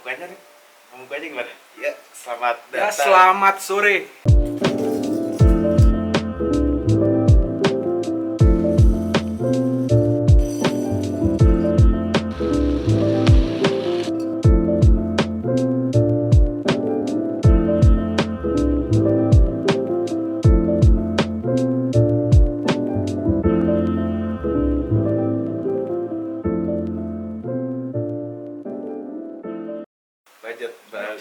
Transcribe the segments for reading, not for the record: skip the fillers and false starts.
Pemukanya nih, pemukanya gimana? Ya, selamat Ya, datang. selamat sore.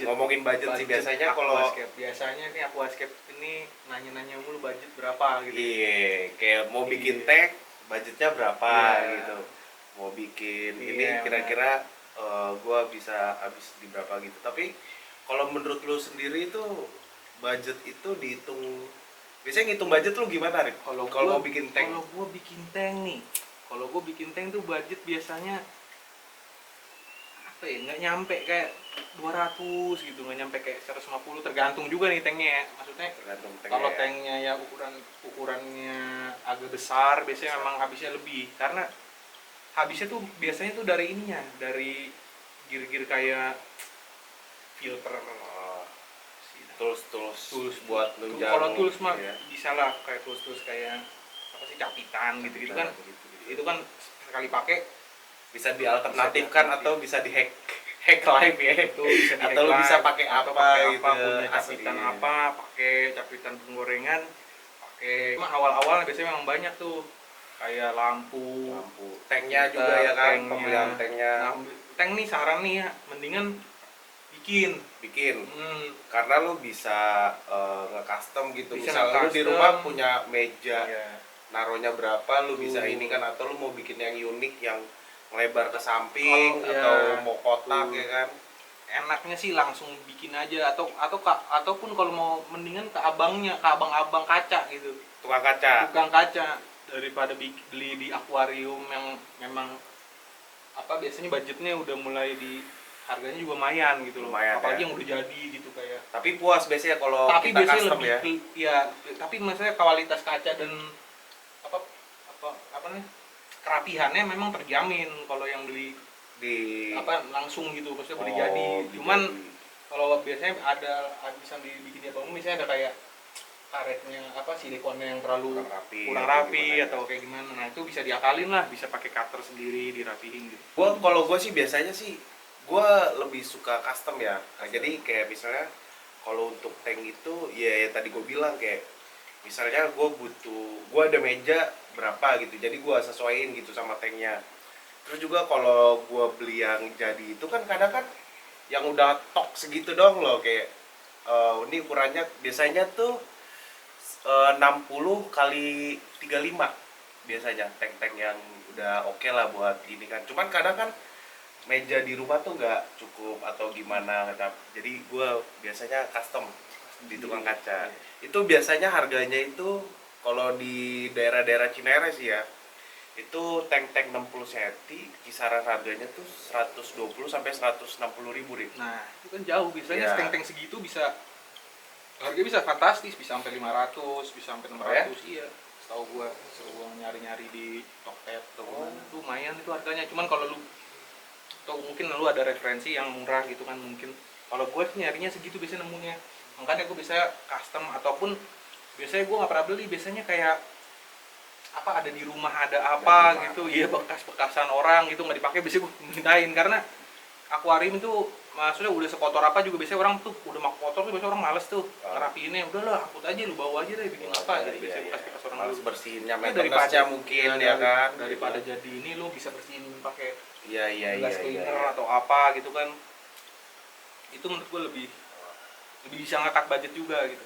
Ngomongin budget sih biasanya kalau biasanya nih Aquascape ini nanya-nanya mulu budget berapa gitu. iya, kayak mau bikin Iya. tag budgetnya berapa Iya. gitu. Mau bikin Iya, ini kira-kira gua bisa habis di berapa gitu. Tapi kalau menurut lu sendiri itu budget itu dihitung, biasanya ngitung budget lu gimana, Rip? Kalau mau bikin tank. Kalau gua bikin tank nih. Kalau gua bikin tank tuh budget biasanya apa ya, nggak nyampe kayak 200 gitu, nggak nyampe kayak 150, tergantung juga nih tanknya ya. Maksudnya Tergantung tanknya kalau ya. tanknya ya ukurannya agak besar, biasanya memang habisnya lebih, karena habisnya tuh biasanya tuh dari ininya, dari gear-gear kayak filter, Tools buat nunjang. kalau tools mah ya. bisa lah, kayak tools kayak apa sih, capitan gitu kan, itu kan sekali pakai Bisa dialternatifkan Bisa atau bisa dihack live ya. itu bisa di Atau lu bisa pakai atau apa pakai gitu. apa, punya capitan Asli. apa, pakai capitan penggorengan, pakai cuma awal-awal biasanya memang banyak tuh kayak lampu, Tanknya filter, juga ya kan, tanknya. pembelian tanknya. Nah, tank nih saran nih ya, mendingan bikin. Bikin karena lu bisa nge-custom gitu. Bisa Misalnya lu di nge-custom. rumah punya meja, Iya. naruhnya berapa, lu bisa Tuh. ini kan, atau lu mau bikin yang unik yang melebar ke samping Kalau, atau ya, mau kotak tuh. ya kan. Enaknya sih langsung bikin aja, ataupun kalau mau mendingan ke abang-abang kaca gitu. Tukang kaca. Tukang kaca, daripada beli di akuarium yang memang apa, biasanya budgetnya udah mulai di harganya juga lumayan gitu loh. Lumayan, Apalagi ya. yang udah jadi gitu kayak. Tapi puas biasanya kalau Tapi kita biasanya custom lebih ya. ya, tapi maksudnya kualitas kaca dan apa nih, kerapihannya memang terjamin kalau yang beli Di apa langsung gitu, maksudnya beli Oh, jadi. beli Cuman jadi. kalau biasanya ada bisa dibikin ya bangun, misalnya ada kayak karetnya apa, silikonnya yang terlalu kurang rapi gimana ya. atau kayak gimana, nah itu bisa diakalin lah, bisa pakai cutter sendiri dirapihin gitu. Kalau gue sih biasanya sih gue lebih suka custom ya. Nah, jadi kayak misalnya kalau untuk tank itu ya, tadi gue bilang kayak misalnya gue ada meja berapa gitu, jadi gue sesuaiin gitu sama tanknya. Terus juga kalau gue beli yang jadi itu kan kadang kan yang udah tok segitu dong loh, kayak ini ukurannya biasanya tuh 60 kali 35 biasanya tank-tank yang udah oke lah buat ini kan. Cuman kadang kan meja di rumah tuh nggak cukup atau gimana, jadi gue biasanya custom di tukang kaca. Itu biasanya harganya itu kalau di daerah-daerah Cinere sih ya, itu tank-tank 60 cm kisaran harganya tuh 120 sampai 160 ribu. Nah itu kan jauh, biasanya Ya. tank-tank segitu bisa harganya bisa fantastis, bisa sampai 500, bisa sampai 600. Iya, setahu gua nyari-nyari di Tokped atau gimana tuh lumayan itu harganya. Cuman kalau lu, atau mungkin lu ada referensi yang murah gitu kan, mungkin kalau gue sih nyarinya segitu biasanya nemunya, makanya gue bisa custom. Ataupun biasanya gue nggak pernah beli, biasanya kayak apa, ada di rumah ada apa gitu, iya, bekas-bekasan orang gitu nggak dipakai, biasanya gue mintain. Karena akuarium itu maksudnya udah sekotor apa juga biasanya orang tuh udah mau kotor tuh, biasanya orang males tuh ngerapiinnya, udahlah angkut aja, lu bawa aja deh, bikin apa gitu. Biasanya bekas-bekas orang Males dulu. bersihinnya, Ya, maintenance-nya mungkin ya kan, daripada jadi ini lu bisa bersihin pakai iya gelas cleaner atau apa gitu kan. Itu menurut gue lebih bisa ngangkat budget juga gitu.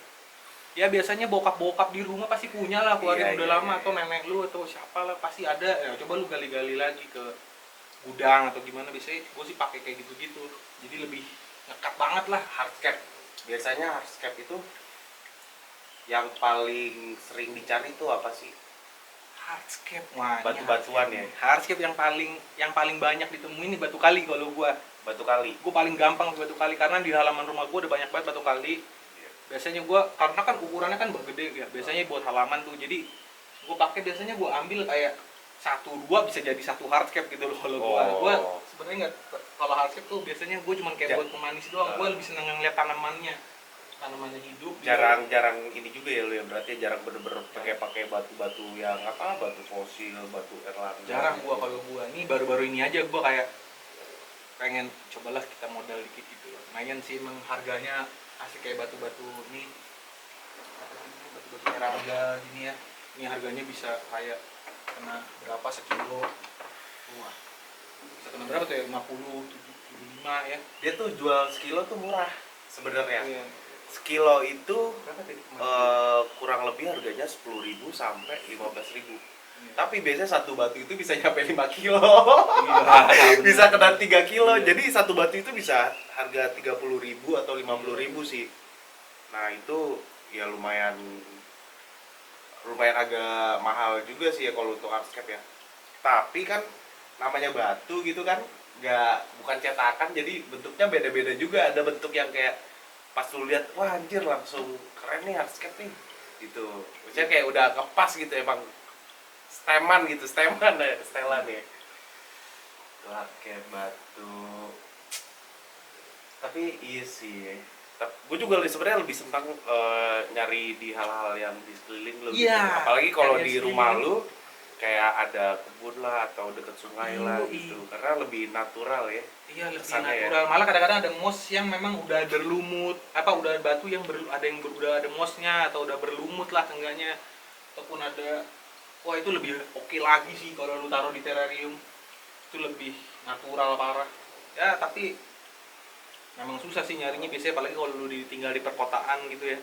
Ya biasanya bokap di rumah pasti punya lah akuarium udah lama, atau nenek lu atau siapa lah pasti ada ya. Coba lu gali-gali lagi ke gudang atau gimana, biasanya gue sih pakai kayak gitu-gitu, jadi lebih ngekat banget lah. Hardscape, biasanya hardscape itu yang paling sering dicari itu apa sih? Hardscape, Batu-batuan ya. Hardscape yang paling banyak ditemuin ini batu kali. Kalau Batu kali. gue paling gampang batu kali, karena di halaman rumah gue udah banyak banget batu kali. Biasanya gue, karena kan ukurannya kan bergede ya, biasanya buat halaman tuh, jadi gue pakai biasanya gue ambil kayak 1-2 bisa jadi satu hardscape gitu loh. Kalau gue sebenarnya nggak kalau hardscape tuh biasanya gue cuma kayak Ja- buat pemanis doang. Gue lebih seneng ngeliat tanamannya hidup. Jarang ini juga ya lu ya, berarti jarang bener-bener pakai batu-batu yang apa, batu fosil, batu erlangga. Jarang gue, kalau gue nih baru-baru ini aja gue kayak pengen cobalah kita modal dikit gitu. Lumayan sih emang harganya asik, kayak batu-batu ini apa sih ini, batu-batu erlangga gini ya. Ini harganya bisa kayak kena berapa sekilo. Wah, bisa kena berapa tuh ya, 50, 75 ya. Dia tuh jual sekilo tuh murah sebenarnya. Iya. Sekilo itu Berapa tadi? kurang lebih harganya 10.000 sampai 15.000. Iya. Tapi biasanya satu batu itu bisa nyampe 5 kilo. Iya, Bisa kena 3 kilo. Iya. Jadi satu batu itu bisa harga 30.000 atau 50.000 sih. Nah, itu ya lumayan agak mahal juga sih ya kalau untuk hardscape ya. Tapi kan namanya batu gitu kan, bukan cetakan, jadi bentuknya beda-beda juga. Ada bentuk yang kayak pas lu lihat, wah anjir langsung keren nih hardscape nih gitu. Maksudnya kayak udah ngepas gitu, emang steman gitu, setelan ya. Pakai batu. Tapi iya sih. Gue juga sebenarnya lebih senang nyari di hal-hal yang di sekeliling lu gitu. Iya, Apalagi kalau kayak di sekeliling. rumah lu kayak ada kebun lah atau deket sungai lah Iya. gitu. Karena lebih natural ya. Iya, lebih Kesannya ya. natural. Malah kadang-kadang ada moss yang memang udah berlumut, udah batu yang udah ada mossnya atau udah berlumut lah seenggaknya, ataupun ada, wah itu lebih oke lagi sih kalau lu taruh di terrarium. Itu lebih natural parah. Ya tapi memang susah sih nyarinya biasanya, apalagi kalau lu tinggal di perkotaan gitu ya.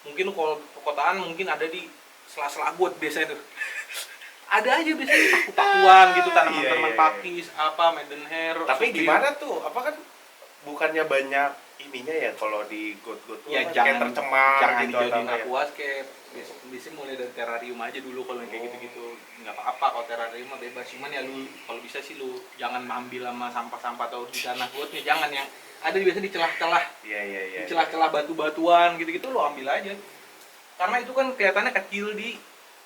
Mungkin lu kalau perkotaan mungkin ada di sela-sela got biasanya tuh. Ada aja biasanya paku-pakuan gitu, tanaman-tanaman Iya. pakis, maidenhair. Tapi supir. gimana tuh? Apa kan bukannya banyak ininya ya kalau di got-got tuh Ya kan kayak jangan tercemar jangan gitu atau dijadiin kayak aquascape. Biasanya mulai dari terrarium aja dulu kalau yang kayak gitu-gitu. Nggak apa-apa kalau terrarium mah bebas, cuman ya lu kalau bisa sih lu jangan ambil sama sampah-sampah atau di tanah gotnya, jangan yang ada biasanya di celah-celah. Iya. Di celah-celah batu-batuan gitu-gitu lu ambil aja. Karena itu kan kelihatannya kecil di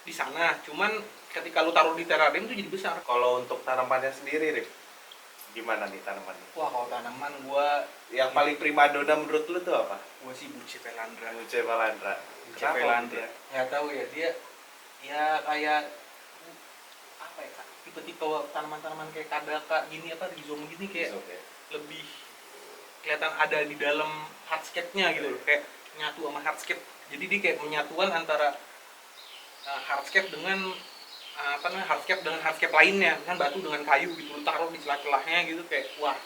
sana, cuman ketika lu taruh di terrarium tuh jadi besar. Kalau untuk tanamannya sendiri, Rip, gimana nih tanamannya? Wah, kalau tanaman gua Yang paling primadona menurut lu tuh apa? sih Bucephalandra. Bucephalandra. Bucephalandra. Nggak tahu ya, dia ya kayak apa ya, Kak? Tipe-tipe tanaman-tanaman kayak kadaka gini, rhizome gini, kayak lebih kelihatan ada di dalam hardscape-nya gitu loh, kayak nyatu sama hardscape. Jadi dia kayak menyatuan antara hardscape dengan hardscape lainnya, kan batu dengan kayu gitu, lu taruh di celah-celahnya gitu, kayak wah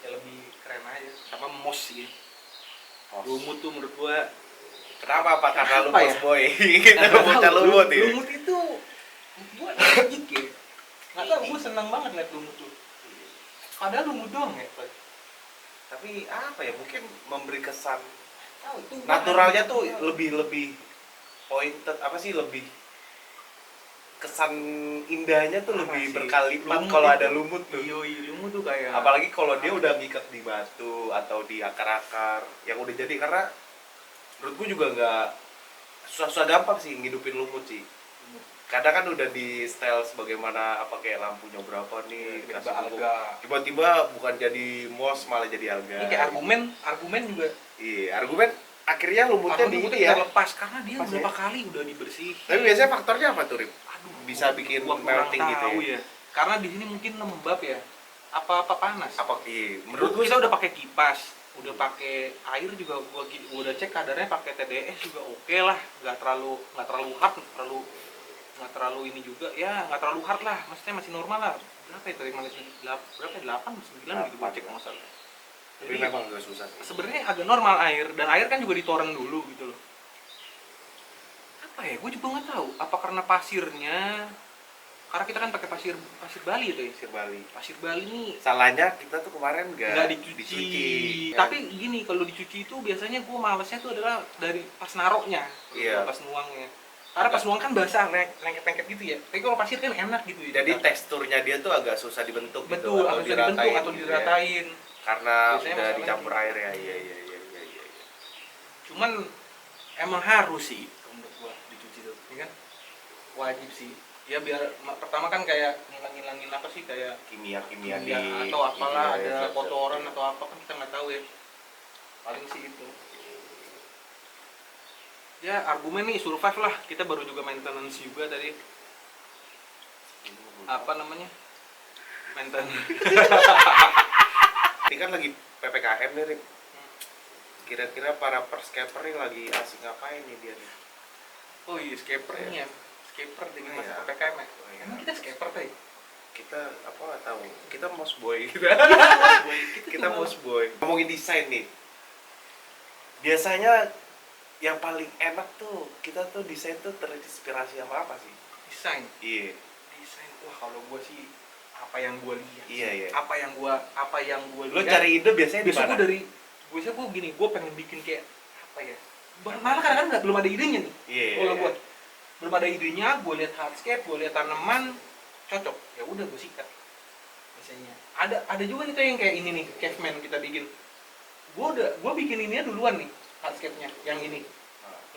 ya lebih keren aja. Sama moss sih, lumut tuh menurut gua. Kenapa? Apa karena lu Kenapa bos ya? boy? Kita bocah lumut ya. Lumut itu gua magic ya, nggak tahu, gua seneng banget liat lumut tuh. Padahal lumut doang ya, Tapi apa ya, mungkin memberi kesan tahu itu naturalnya tuh lebih pointed, apa sih, lebih kesan indahnya tuh lebih sih? berkalipat Lumut kalau itu- ada lumut tuh. Iya, lumut tuh kayak Apalagi kalau dia udah ngikat di batu atau di akar-akar yang udah jadi, karena menurut gue juga nggak susah-susah gampang sih ngidupin lumut sih. Kadang kan udah di style sebagaimana apa, kayak lampunya berapa nih, tiba-tiba kasih pupuk. alga. Tiba-tiba bukan jadi moss malah jadi alga. Ini kayak argumen juga. Iya, argumen akhirnya lumutnya di Argumen ini ya. kita lepas karena dia Lepas berapa ya. kali udah dibersihin. Tapi biasanya faktornya apa tuh, Rip? Aduh, Bisa bikin gua kurang melting gitu tahu ya? ya. Karena di sini mungkin lembab ya. Apa panas? Apa iya, Menurut menurut gue kita udah pakai kipas, udah pakai air juga, gua udah cek kadarnya pakai TDS juga oke lah, nggak terlalu hard, nggak terlalu ini juga ya, nggak terlalu hard lah, maksudnya masih normal lah. Berapa ya tadi manis, berapa ya, 8 9 gitu gua cek nggak salah. tapi Jadi memang agak susah sih. sebenarnya agak normal air, dan air kan juga ditoren dulu gitu loh. Apa ya, gue juga nggak tahu apa karena pasirnya, karena kita kan pakai pasir Bali itu ya. Pasir Bali ini Salahnya kita tuh kemarin nggak dicuci. Tapi gini, kalau dicuci itu biasanya gue malesnya tuh adalah dari pas naroknya, Iya. pas nuangnya. Karena pas nuang kan basah, lengket-lengket gitu ya. Tapi kalau pasir kan enak gitu ya. Jadi teksturnya dia tuh agak susah dibentuk betul, gitu, harus dibentuk atau gitu ya. diratain. Karena Biasanya udah masalahnya dicampur gitu. air ya. Iya. Cuman emang harus sih menurut gua dicuci tuh, ya kan? Wajib sih. Ya biar pertama kan kayak ngilangin apa sih, kayak kimia ya, di atau apalah, iya, ada zat-zat. kotoran atau apa kan kita nggak tahu ya, paling sih itu ya argumen nih survive lah, kita baru juga maintenance juga tadi, apa namanya, maintenance. Ini kan lagi PPKM nih, Rik. Kira-kira para perscaper nih lagi asik ngapain nih dia nih? Oh iya, scaper nih ya, scaper di masa Iya. PPKM ya. Iya. Emang kita scaper teh? Kita apa nggak tahu, kita mouse boy kita cuma- mouse boy. Ngomongin desain nih, biasanya yang paling enak tuh kita tuh desain tuh terinspirasi sama apa sih? desain. Iya. Desain. Wah, kalau gua sih apa yang gua lihat. Iya, iya. Apa yang gua Lo lihat. cari ide biasanya di Biasanya mana? biasanya gua gini, gua pengen bikin kayak apa ya? Malah kadang-kadang belum ada idenya nih. Iya. Kalau gua belum ada idenya, gua lihat hardscape, gua lihat tanaman cocok. Ya udah gua sikat. Biasanya. Ada juga nih tuh yang kayak ini nih, caveman kita bikin. Gua bikin ininya duluan nih, hardscape-nya yang ini.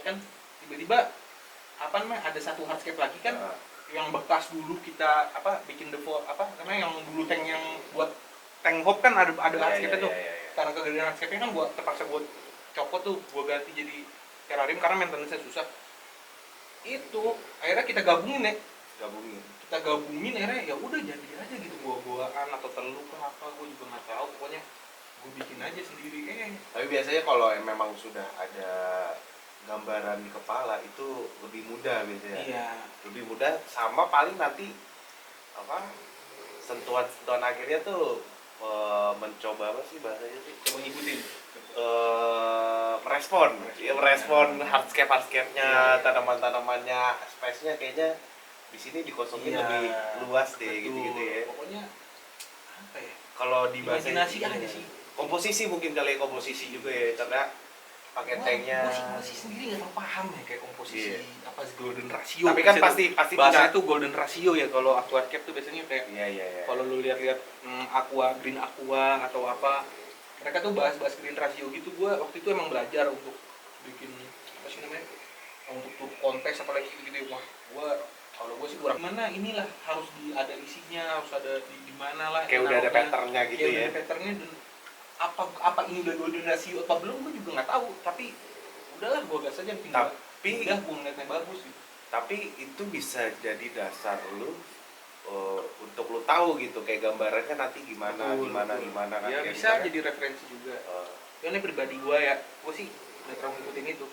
Ya kan tiba-tiba apa namanya, ada satu hardscape lagi kan Nah, yang bekas dulu kita apa bikin apa namanya, yang dulu tank yang buat tank hop kan ada iya, hardscape iya, tuh. iya, iya. Karena kegedean hardscape-nya kan gua terpaksa gua copot tuh, gua ganti jadi terrarium karena maintenance-nya susah. Itu akhirnya kita gabungin ya. Kita gabungin akhirnya ya udah jadi aja gitu, buah-buahan atau telur apa gua juga nggak tahu, pokoknya gua bikin aja sendiri Tapi biasanya kalau memang sudah ada gambaran di kepala itu lebih mudah biasanya. iya. Lebih mudah, sama paling nanti apa, sentuhan akhirnya tuh mencoba apa sih bahasanya sih, Coba ngikutin. merespon ya, merespon Ya. hardscape-nya, Iya. tanaman-tanamannya, space-nya kayaknya di sini dikosongin Iya, lebih luas deh, betul. gitu-gitu ya. Pokoknya apa ya, Kalau di bahasa imajinasi aja sih. komposisi mungkin kali ya, komposisi juga ya, karena pakai tanknya. Gua sih sendiri nggak terlalu paham ya kayak komposisi Iya. apa sih, golden ratio. Tapi kan Biasanya pasti bahasanya punya. tuh golden ratio ya kalau aquascape tuh biasanya kayak Iya, iya, iya. kalau lu lihat-lihat aqua, green aqua atau apa, mereka tuh bahas-bahas green ratio gitu. Gua waktu itu emang belajar untuk bikin apa sih namanya, untuk kontes apalagi gitu. Wah, kalau gua sih kurang mana, inilah harus ada isinya, harus ada di mana lah. Kayak udah ada naruhnya. patternnya gitu Kayak ya. udah ada patternnya, dan apa ini udah golden ratio apa belum gua juga nggak tahu, tapi udahlah gua gas aja tinggal. Tapi Udah gua ngeliatnya bagus gitu. tapi itu bisa jadi dasar lu untuk lu tahu gitu kayak gambarannya nanti gimana Betul, gimana betul. gimana kan Ya kayak bisa misalnya, jadi referensi juga. eh, Ini pribadi gua ya, gua sih nggak terlalu ngikutin itu.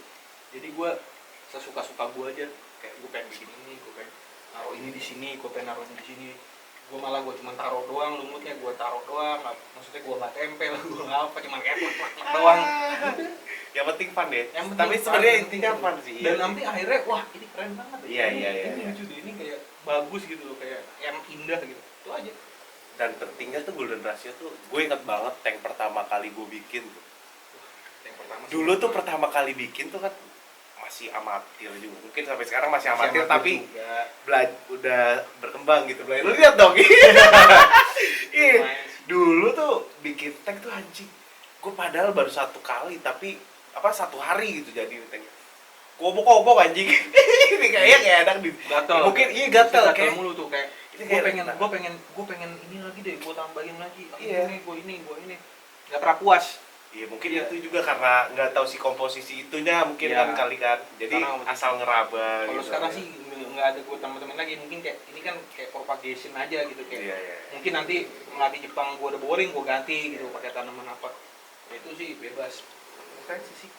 Jadi gua sesuka-suka gua aja, kayak gua pengen bikin ini, gua pengen naruh ini di sini, gua pengen naruh ini di sini. Gua malah gua cuma taruh doang, lumutnya gua taruh doang, maksudnya gua nggak tempel, gua nggak apa, cuma kayak plak doang. yang penting fun deh. Yang penting Tapi fun, sebenarnya yang intinya penting fun sih. Dan iya. nanti akhirnya wah ini keren banget. Iya, Ini- iya, iya, Ini iya. lucu deh, ini kayak bagus gitu loh, kayak yang indah gitu. Itu aja. Dan pentingnya tuh golden ratio tuh, gue inget banget tank pertama kali gue bikin tuh. Yang pertama sih. Dulu tuh pertama kali bikin tuh kan masih amatir juga, mungkin sampai sekarang masih amatir, tapi juga. udah berkembang gitu. Lu lihat dong. Iya. Lumayan sih. Dulu tuh bikin tank tuh anjing. Gue padahal baru 1 kali, tapi apa 1 hari gitu jadi tank. Kobok-kobok anjing. Ini kayaknya kayak ada di Gatel. mungkin iya gatel Gatel kayak. mulu tuh kayak Ini gue kayak pengen rendah. gue pengen ini lagi deh, gue tambahin lagi. Iya. Gue ini nggak pernah puas. Iya mungkin Iya. itu juga karena nggak tahu si komposisi itunya mungkin Iya. kan kali kan. Jadi Karena asal ngeraba Kalau gitu. sekarang sih nggak ada gue teman-teman lagi, mungkin kayak ini kan kayak propagation aja gitu, kayak Iya, iya. mungkin nanti melatih Jepang gue udah boring, gue ganti gitu pakai tanaman apa. Ya, itu sih bebas. Referensi sih.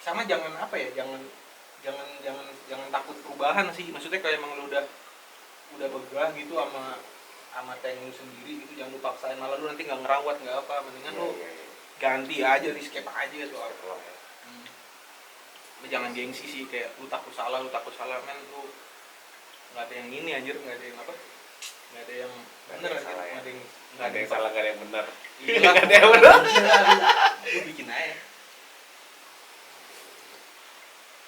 Sama jangan apa ya, jangan takut perubahan sih. Maksudnya kalau emang lu udah begah gitu sama tank lu sendiri gitu, jangan lu paksain, malah lu nanti nggak ngerawat nggak apa, mendingan Iya, lu iya, iya. ganti aja, rescape aja soal. Wah, ya. Tapi jangan gengsi sih, kayak lu takut salah men, lu nggak ada yang ini anjir, nggak ada yang apa, nggak ada yang bener yang anjir, salah ya. nggak ada yang Nggak ada yang salah, nggak ada yang benar. Iya, Nggak ada yang benar. lu bikin aja,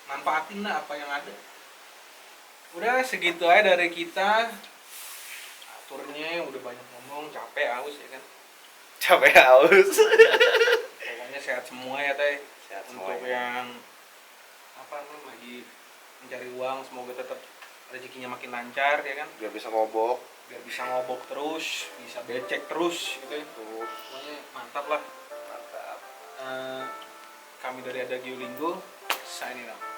manfaatin lah apa yang ada. Udah segitu aja dari kita, aturnya udah banyak ngomong, capek, aus ya kan. Capek haus. Pokoknya sehat semua ya teh. Sehat Untuk semuanya. yang apa namanya lagi mencari uang, semoga tetap rezekinya makin lancar ya kan, biar bisa ngobok biar bisa ngobok terus, bisa becek terus gitu ya. terus. Pokoknya mantap lah. Mantap. Kami dari Ada Geolingo signing out.